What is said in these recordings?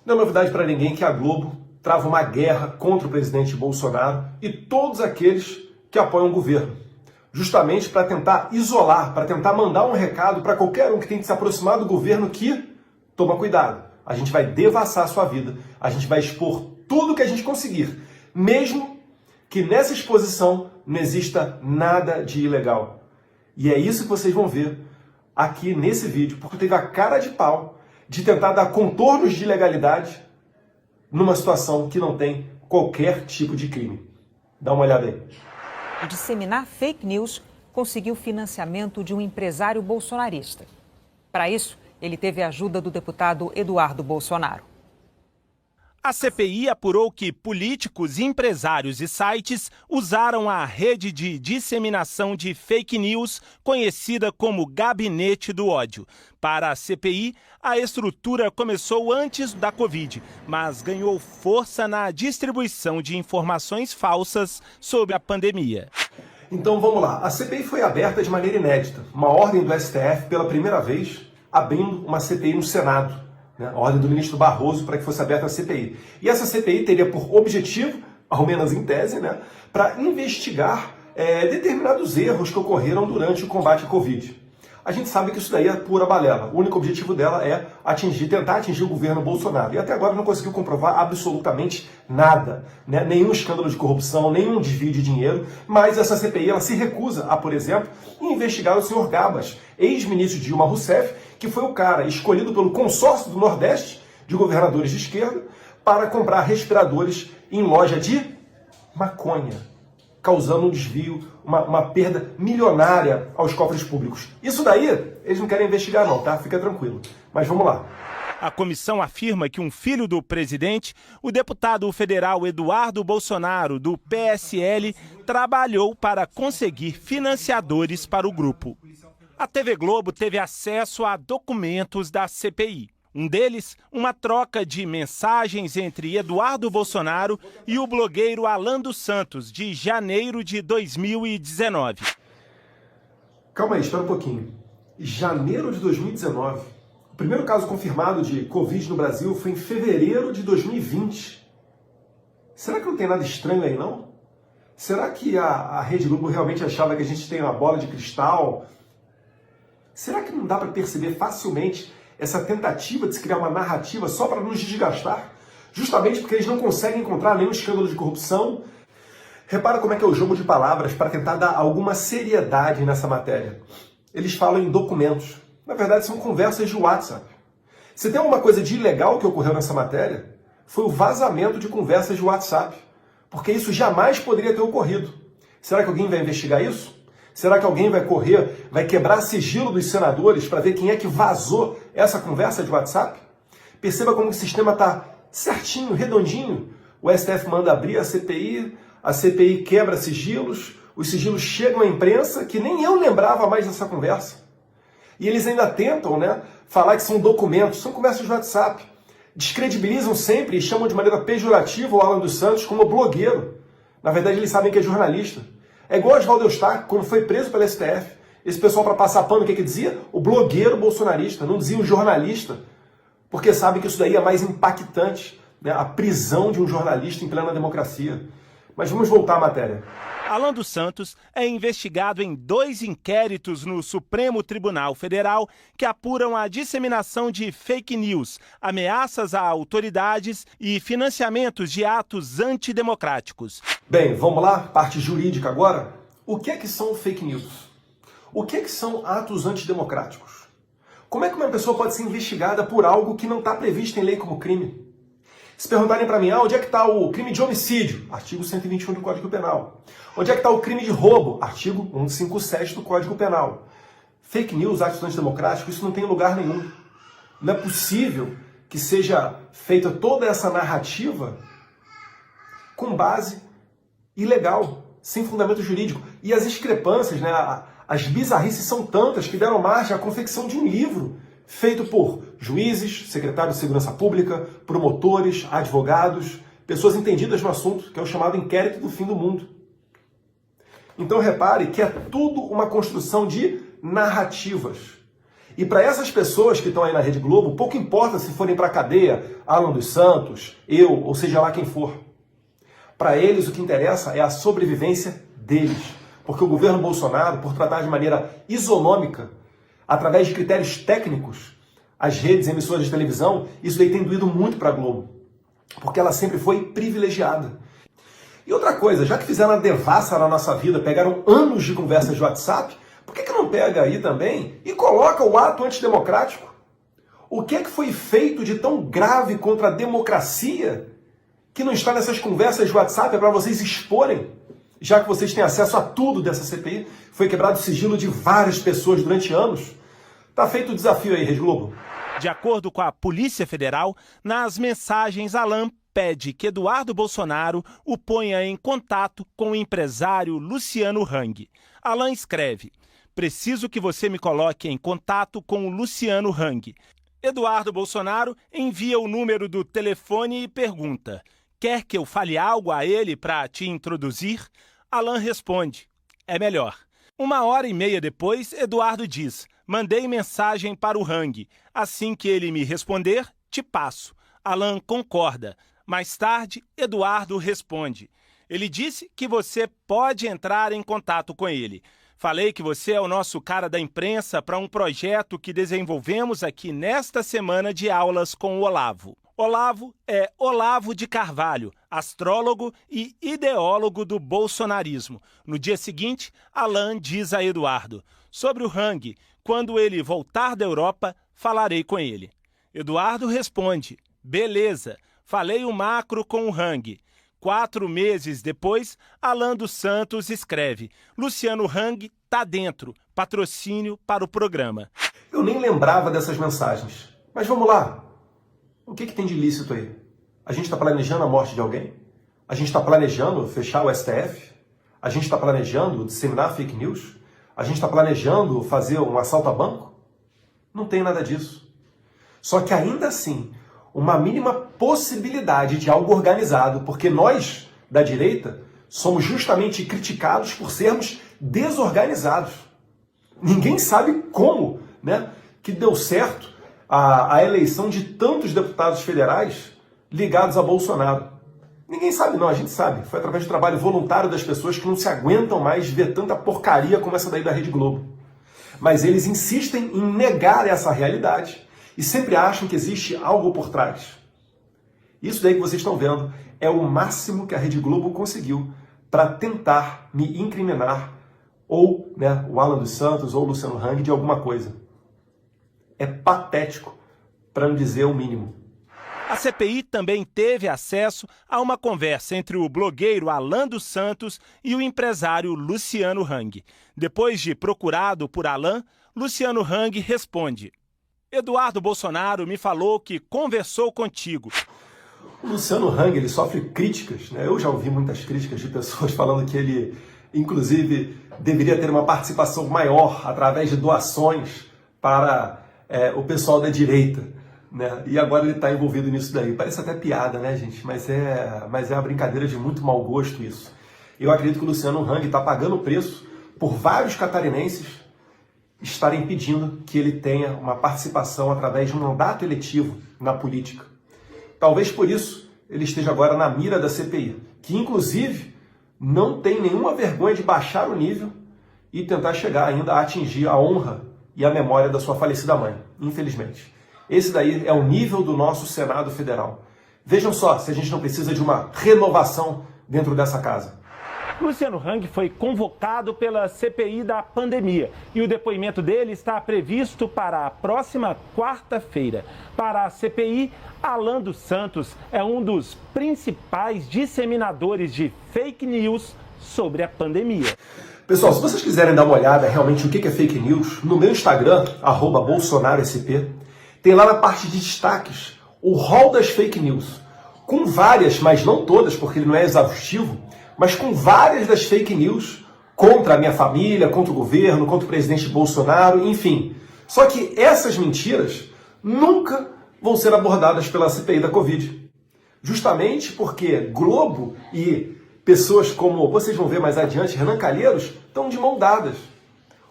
Não é novidade para ninguém que a Globo trava uma guerra contra o presidente Bolsonaro e todos aqueles que apoiam o governo, justamente para tentar isolar, para tentar mandar um recado para qualquer um que tente se aproximar do governo que, toma cuidado, a gente vai devassar a sua vida, a gente vai expor tudo que a gente conseguir, mesmo que nessa exposição não exista nada de ilegal. E é isso que vocês vão ver aqui nesse vídeo, porque teve a cara de pau de tentar dar contornos de ilegalidade numa situação que não tem qualquer tipo de crime. Dá uma olhada aí. Disseminar fake news conseguiu financiamento de um empresário bolsonarista. Para isso, ele teve a ajuda do deputado Eduardo Bolsonaro. A CPI apurou que políticos, empresários e sites usaram a rede de disseminação de fake news, conhecida como Gabinete do Ódio. Para a CPI, a estrutura começou antes da Covid, mas ganhou força na distribuição de informações falsas sobre a pandemia. Então vamos lá. A CPI foi aberta de maneira inédita. Uma ordem do STF, pela primeira vez, abrindo uma CPI no Senado. A ordem do ministro Barroso para que fosse aberta a CPI. E essa CPI teria por objetivo, ao menos em tese, para investigar determinados erros que ocorreram durante o combate à Covid. A gente sabe que isso daí é pura balela. O único objetivo dela é tentar atingir o governo Bolsonaro. E até agora não conseguiu comprovar absolutamente nada. Nenhum escândalo de corrupção, nenhum desvio de dinheiro. Mas essa CPI ela se recusa a, por exemplo, investigar o senhor Gabas, ex-ministro de Dilma Rousseff, que foi o cara escolhido pelo consórcio do Nordeste, de governadores de esquerda, para comprar respiradores em loja de maconha, causando um desvio, uma perda milionária aos cofres públicos. Isso daí, eles não querem investigar não, tá? Fica tranquilo. Mas vamos lá. A comissão afirma que um filho do presidente, o deputado federal Eduardo Bolsonaro, do PSL, trabalhou para conseguir financiadores para o grupo. A TV Globo teve acesso a documentos da CPI. Um deles, uma troca de mensagens entre Eduardo Bolsonaro e o blogueiro Alan dos Santos, de janeiro de 2019. Calma aí, espera um pouquinho. Janeiro de 2019. O primeiro caso confirmado de Covid no Brasil foi em fevereiro de 2020. Será que não tem nada estranho aí, não? Será que a Rede Globo realmente achava que a gente tem uma bola de cristal? Será que não dá para perceber facilmente essa tentativa de se criar uma narrativa só para nos desgastar? Justamente porque eles não conseguem encontrar nenhum escândalo de corrupção. Repara como é que é o jogo de palavras para tentar dar alguma seriedade nessa matéria. Eles falam em documentos. Na verdade, são conversas de WhatsApp. Se tem alguma coisa de ilegal que ocorreu nessa matéria, foi o vazamento de conversas de WhatsApp. Porque isso jamais poderia ter ocorrido. Será que alguém vai investigar isso? Será que alguém vai quebrar sigilo dos senadores para ver quem é que vazou essa conversa de WhatsApp? Perceba como o sistema está certinho, redondinho. O STF manda abrir a CPI quebra sigilos, os sigilos chegam à imprensa, que nem eu lembrava mais dessa conversa. E eles ainda tentam falar que são documentos, são conversas de WhatsApp. Descredibilizam sempre e chamam de maneira pejorativa o Alan dos Santos como blogueiro. Na verdade, eles sabem que é jornalista. É igual Oswaldo Eustáquio, quando foi preso pela STF. Esse pessoal, para passar pano, o que dizia? O blogueiro bolsonarista, não dizia o jornalista. Porque sabe que isso daí é mais impactante, a prisão de um jornalista em plena democracia. Mas vamos voltar à matéria. Alan dos Santos é investigado em 2 inquéritos no Supremo Tribunal Federal que apuram a disseminação de fake news, ameaças a autoridades e financiamentos de atos antidemocráticos. Bem, vamos lá, parte jurídica agora. O que é que são fake news? O que é que são atos antidemocráticos? Como é que uma pessoa pode ser investigada por algo que não está previsto em lei como crime? Se perguntarem para mim, onde é que está o crime de homicídio? Artigo 121 do Código Penal. Onde é que está o crime de roubo? Artigo 157 do Código Penal. Fake news, atos antidemocráticos, isso não tem lugar nenhum. Não é possível que seja feita toda essa narrativa com base ilegal, sem fundamento jurídico. E as discrepâncias, as bizarrices são tantas que deram margem à confecção de um livro feito por juízes, secretários de segurança pública, promotores, advogados, pessoas entendidas no assunto, que é o chamado inquérito do fim do mundo. Então repare que é tudo uma construção de narrativas. E para essas pessoas que estão aí na Rede Globo, pouco importa se forem para a cadeia, Alan dos Santos, eu, ou seja lá quem for. Para eles o que interessa é a sobrevivência deles. Porque o governo Bolsonaro, por tratar de maneira isonômica, através de critérios técnicos, as redes e emissoras de televisão, isso daí tem doído muito para a Globo. Porque ela sempre foi privilegiada. E outra coisa, já que fizeram a devassa na nossa vida, pegaram anos de conversas de WhatsApp, por que não pega aí também e coloca o ato antidemocrático? O que é que foi feito de tão grave contra a democracia que não está nessas conversas de WhatsApp para vocês exporem? Já que vocês têm acesso a tudo dessa CPI, foi quebrado o sigilo de várias pessoas durante anos. Tá feito o desafio aí, Rede Globo. De acordo com a Polícia Federal, nas mensagens, Alan pede que Eduardo Bolsonaro o ponha em contato com o empresário Luciano Hang. Alan escreve: preciso que você me coloque em contato com o Luciano Hang. Eduardo Bolsonaro envia o número do telefone e pergunta: quer que eu fale algo a ele para te introduzir? Alan responde: é melhor. 1h30 depois, Eduardo diz: mandei mensagem para o Hang. Assim que ele me responder, te passo. Alan concorda. Mais tarde, Eduardo responde: ele disse que você pode entrar em contato com ele. Falei que você é o nosso cara da imprensa para um projeto que desenvolvemos aqui nesta semana de aulas com o Olavo. Olavo é Olavo de Carvalho, astrólogo e ideólogo do bolsonarismo. No dia seguinte, Alan diz a Eduardo: sobre o Hang, quando ele voltar da Europa, falarei com ele. Eduardo responde: beleza, falei o macro com o Hang. 4 meses depois, Alan dos Santos escreve: Luciano Hang tá dentro, patrocínio para o programa. Eu nem lembrava dessas mensagens. Mas vamos lá. O que tem de ilícito aí? A gente está planejando a morte de alguém? A gente está planejando fechar o STF? A gente está planejando disseminar fake news? A gente está planejando fazer um assalto a banco? Não tem nada disso. Só que ainda assim, uma mínima possibilidade de algo organizado, porque nós, da direita, somos justamente criticados por sermos desorganizados. Ninguém sabe como, né, que deu certo a eleição de tantos deputados federais ligados a Bolsonaro. Ninguém sabe não, a gente sabe. Foi através do trabalho voluntário das pessoas que não se aguentam mais ver tanta porcaria como essa daí da Rede Globo. Mas eles insistem em negar essa realidade e sempre acham que existe algo por trás. Isso daí que vocês estão vendo é o máximo que a Rede Globo conseguiu para tentar me incriminar ou, né, o Alan dos Santos ou o Luciano Hang de alguma coisa. É patético, para não dizer o mínimo. A CPI também teve acesso a uma conversa entre o blogueiro Alan dos Santos e o empresário Luciano Hang. Depois de procurado por Alan, Luciano Hang responde: Eduardo Bolsonaro me falou que conversou contigo. O Luciano Hang, ele sofre críticas, né? Eu já ouvi muitas críticas de pessoas falando que ele, inclusive, deveria ter uma participação maior através de doações para o pessoal da direita, né? E agora ele está envolvido nisso daí. Parece até piada, né, gente? Mas é uma brincadeira de muito mau gosto isso. Eu acredito que o Luciano Hang está pagando o preço por vários catarinenses estarem pedindo que ele tenha uma participação através de um mandato eletivo na política. Talvez por isso ele esteja agora na mira da CPI, que inclusive não tem nenhuma vergonha de baixar o nível e tentar chegar ainda a atingir a honra e a memória da sua falecida mãe, infelizmente. Esse daí é o nível do nosso Senado Federal. Vejam só se a gente não precisa de uma renovação dentro dessa casa. Luciano Hang foi convocado pela CPI da pandemia e o depoimento dele está previsto para a próxima quarta-feira. Para a CPI, Alan dos Santos é um dos principais disseminadores de fake news sobre a pandemia. Pessoal, se vocês quiserem dar uma olhada realmente o que é fake news, no meu Instagram, @BolsonaroSP, tem lá na parte de destaques o rol das fake news, com várias, mas não todas, porque ele não é exaustivo, mas com várias das fake news contra a minha família, contra o governo, contra o presidente Bolsonaro, enfim. Só que essas mentiras nunca vão ser abordadas pela CPI da Covid. Justamente porque Globo e pessoas como, vocês vão ver mais adiante, Renan Calheiros, estão de mão dadas.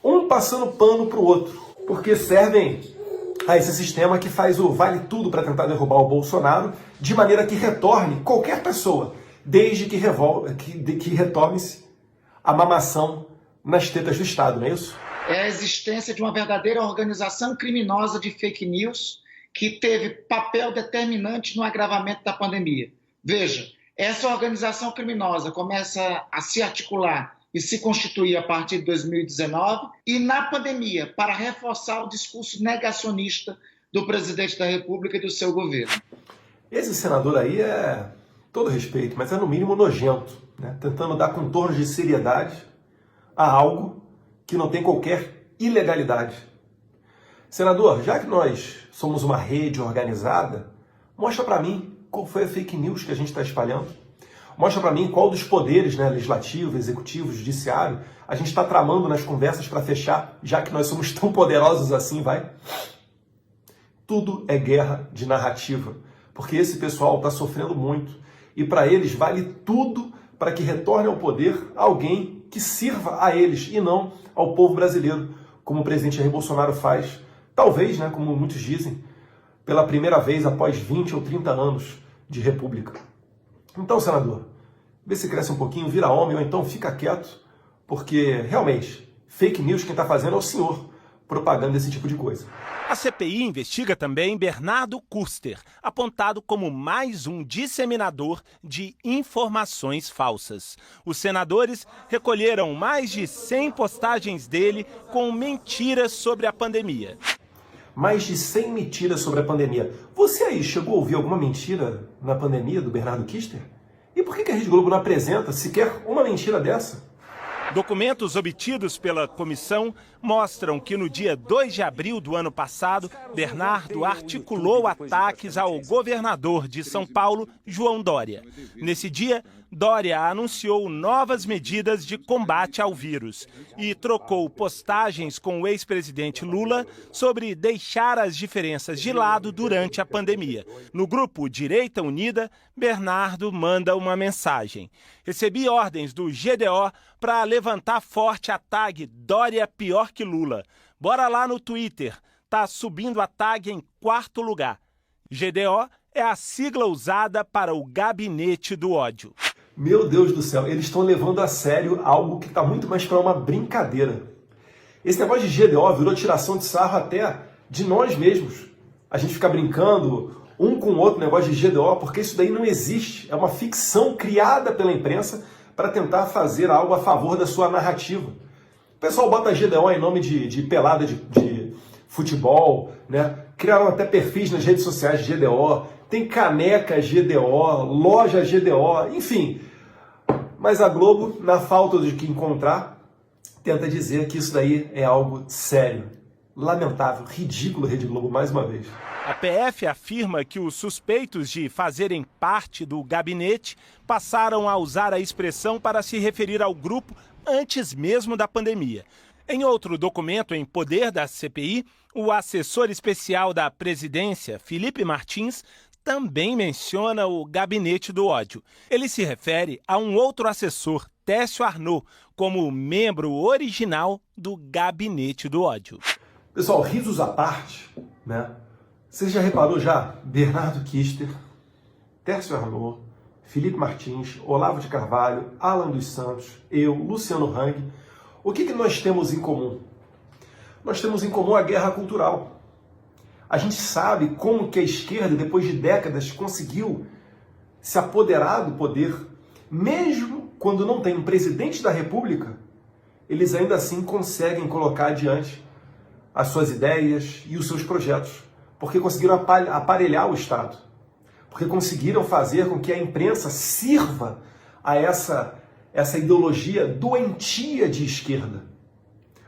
Um passando pano para o outro. porque servem a esse sistema que faz o vale tudo para tentar derrubar o Bolsonaro, de maneira que retorne qualquer pessoa, desde que retome-se a mamação nas tetas do Estado, não é isso? É a existência de uma verdadeira organização criminosa de fake news que teve papel determinante no agravamento da pandemia. Veja, essa organização criminosa começa a se articular e se constituir a partir de 2019 e na pandemia para reforçar o discurso negacionista do presidente da República e do seu governo. Esse senador aí é, todo respeito, mas é no mínimo nojento, né? Tentando dar contornos de seriedade a algo que não tem qualquer ilegalidade. Senador, já que nós somos uma rede organizada, mostra para mim qual foi a fake news que a gente está espalhando. Mostra para mim qual dos poderes, né, legislativo, executivo, judiciário, a gente está tramando nas conversas para fechar, já que nós somos tão poderosos assim, vai? Tudo é guerra de narrativa, porque esse pessoal está sofrendo muito e para eles vale tudo para que retorne ao poder alguém que sirva a eles e não ao povo brasileiro, como o presidente Jair Bolsonaro faz, talvez, né, como muitos dizem, pela primeira vez após 20 ou 30 anos de república. Então, senador, vê se cresce um pouquinho, vira homem, ou então fica quieto, porque, realmente, fake news quem está fazendo é o senhor, propagando esse tipo de coisa. A CPI investiga também Bernardo Kuster, apontado como mais um disseminador de informações falsas. Os senadores recolheram mais de 100 postagens dele com mentiras sobre a pandemia. Mais de 100 mentiras sobre a pandemia. Você aí chegou a ouvir alguma mentira na pandemia do Bernardo Kuster? E por que a Rede Globo não apresenta sequer uma mentira dessa? Documentos obtidos pela comissão mostram que no dia 2 de abril do ano passado, Bernardo articulou ataques ao governador de São Paulo, João Dória. Nesse dia, Dória anunciou novas medidas de combate ao vírus e trocou postagens com o ex-presidente Lula sobre deixar as diferenças de lado durante a pandemia. No grupo Direita Unida, Bernardo manda uma mensagem. Recebi ordens do GDO para levantar forte a tag Dória pior que Lula. Bora lá no Twitter, tá subindo a tag em 4º lugar. GDO é a sigla usada para o Gabinete do Ódio. Meu Deus do céu, eles estão levando a sério algo que está muito mais para uma brincadeira. Esse negócio de GDO virou tiração de sarro até de nós mesmos. A gente fica brincando um com o outro negócio de GDO, porque isso daí não existe. É uma ficção criada pela imprensa para tentar fazer algo a favor da sua narrativa. O pessoal bota GDO em nome de pelada de futebol, né? Criaram até perfis nas redes sociais de GDO, tem caneca GDO, loja GDO, enfim. Mas a Globo, na falta de que encontrar, tenta dizer que isso daí é algo sério. Lamentável, ridículo, Rede Globo, mais uma vez. A PF afirma que os suspeitos de fazerem parte do gabinete passaram a usar a expressão para se referir ao grupo antes mesmo da pandemia. Em outro documento em poder da CPI, o assessor especial da presidência, Felipe Martins, também menciona o Gabinete do Ódio. Ele se refere a um outro assessor, Técio Arnaud, como membro original do Gabinete do Ódio. Pessoal, risos à parte, né? Você já reparou já? Bernardo Kuster, Técio Arnaud, Felipe Martins, Olavo de Carvalho, Alan dos Santos, eu, Luciano Hang. O que nós temos em comum? Nós temos em comum a guerra cultural. A gente sabe como que a esquerda, depois de décadas, conseguiu se apoderar do poder. Mesmo quando não tem um presidente da República, eles ainda assim conseguem colocar adiante as suas ideias e os seus projetos. Porque conseguiram aparelhar o Estado. Porque conseguiram fazer com que a imprensa sirva a essa ideologia doentia de esquerda.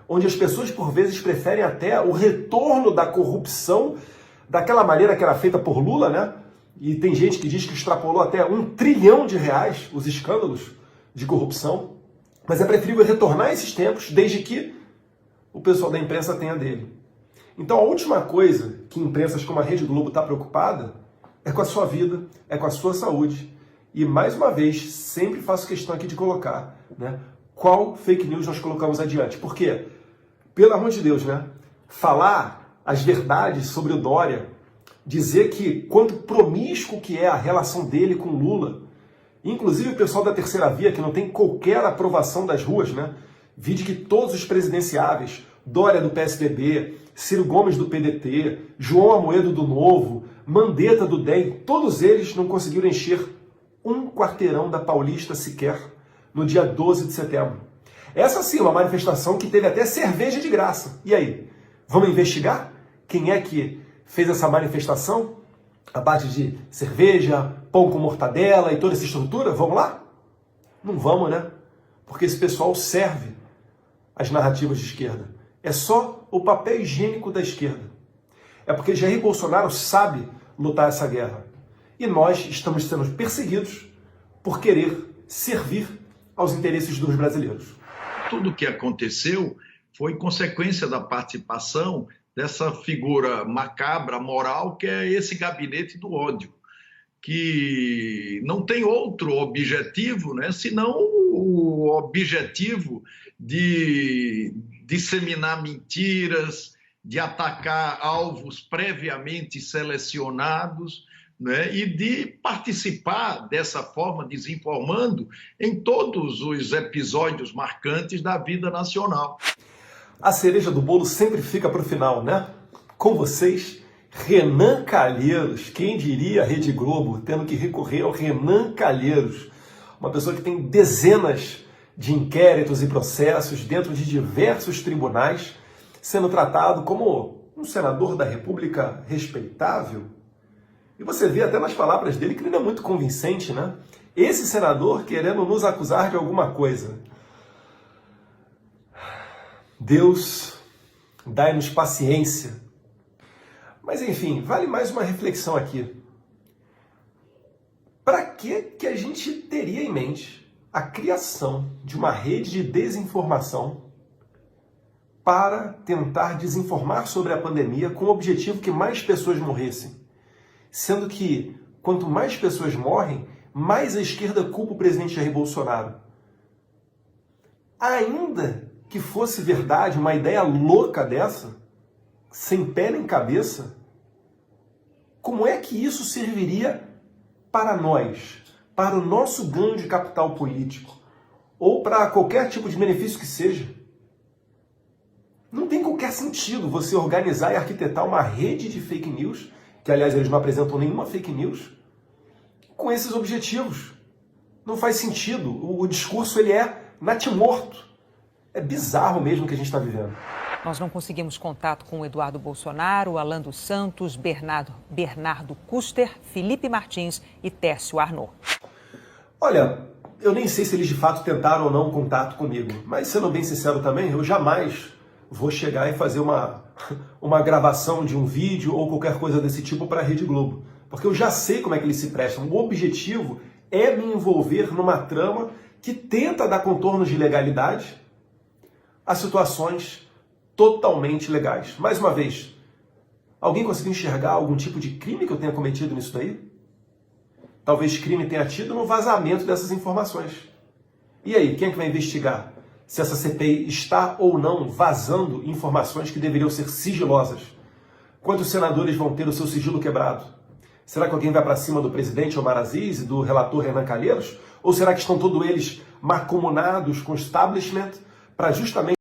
Onde as pessoas, por vezes, preferem até o retorno da corrupção daquela maneira que era feita por Lula, né? E tem gente que diz que extrapolou até R$1 trilhão os escândalos de corrupção. Mas é preferível retornar a esses tempos, desde que o pessoal da imprensa tenha dele. Então a última coisa que imprensas como a Rede Globo está preocupada é com a sua vida, é com a sua saúde. E mais uma vez, sempre faço questão aqui de colocar, né? Qual fake news nós colocamos adiante. Por quê? Pelo amor de Deus, né? falar as verdades sobre o Dória, dizer que quanto promíscuo que é a relação dele com Lula, inclusive o pessoal da terceira via, que não tem qualquer aprovação das ruas, né? Vide que todos os presidenciáveis, Dória do PSDB, Ciro Gomes do PDT, João Amoedo do Novo, Mandetta do DEM, todos eles não conseguiram encher um quarteirão da Paulista sequer no dia 12 de setembro. Essa sim é uma manifestação que teve até cerveja de graça. E aí? Vamos investigar quem é que fez essa manifestação a base de cerveja, pão com mortadela e toda essa estrutura? Vamos lá? Não vamos, né? Porque esse pessoal serve as narrativas de esquerda. É só o papel higiênico da esquerda. É porque Jair Bolsonaro sabe lutar essa guerra. E nós estamos sendo perseguidos por querer servir aos interesses dos brasileiros. Tudo o que aconteceu foi consequência da participação dessa figura macabra, moral, que é esse gabinete do ódio, que não tem outro objetivo, né, senão o objetivo de disseminar mentiras, de atacar alvos previamente selecionados, né, e de participar dessa forma, desinformando em todos os episódios marcantes da vida nacional. A cereja do bolo sempre fica para o final, né? Com vocês, Renan Calheiros. Quem diria a Rede Globo tendo que recorrer ao Renan Calheiros, uma pessoa que tem dezenas de inquéritos e processos dentro de diversos tribunais, sendo tratado como um senador da República respeitável. E você vê até nas palavras dele que ele não é muito convincente, né? Esse senador querendo nos acusar de alguma coisa. Deus, dai-nos paciência. Mas enfim, vale mais uma reflexão aqui. Para que a gente teria em mente a criação de uma rede de desinformação para tentar desinformar sobre a pandemia com o objetivo que mais pessoas morressem? Sendo que quanto mais pessoas morrem, mais a esquerda culpa o presidente Jair Bolsonaro. Ainda que fosse verdade uma ideia louca dessa, sem pé nem cabeça, como é que isso serviria para nós, para o nosso ganho de capital político, ou para qualquer tipo de benefício que seja? Não tem qualquer sentido você organizar e arquitetar uma rede de fake news, que aliás eles não apresentam nenhuma fake news, com esses objetivos. Não faz sentido. O discurso ele é natimorto. É bizarro mesmo o que a gente está vivendo. Nós não conseguimos contato com o Eduardo Bolsonaro, Alan dos Santos, Bernardo Kuster, Felipe Martins e Tércio Arnaud. Olha, eu nem sei se eles de fato tentaram ou não contato comigo, mas sendo bem sincero também, eu jamais vou chegar e fazer uma gravação de um vídeo ou qualquer coisa desse tipo para a Rede Globo, porque eu já sei como é que eles se prestam. O objetivo é me envolver numa trama que tenta dar contornos de legalidade a situações totalmente legais. Mais uma vez, alguém conseguiu enxergar algum tipo de crime que eu tenha cometido nisso daí? Talvez crime tenha tido no vazamento dessas informações. E aí, quem é que vai investigar se essa CPI está ou não vazando informações que deveriam ser sigilosas? Quantos senadores vão ter o seu sigilo quebrado? Será que alguém vai para cima do presidente Omar Aziz e do relator Renan Calheiros? Ou será que estão todos eles mancomunados com o establishment para justamente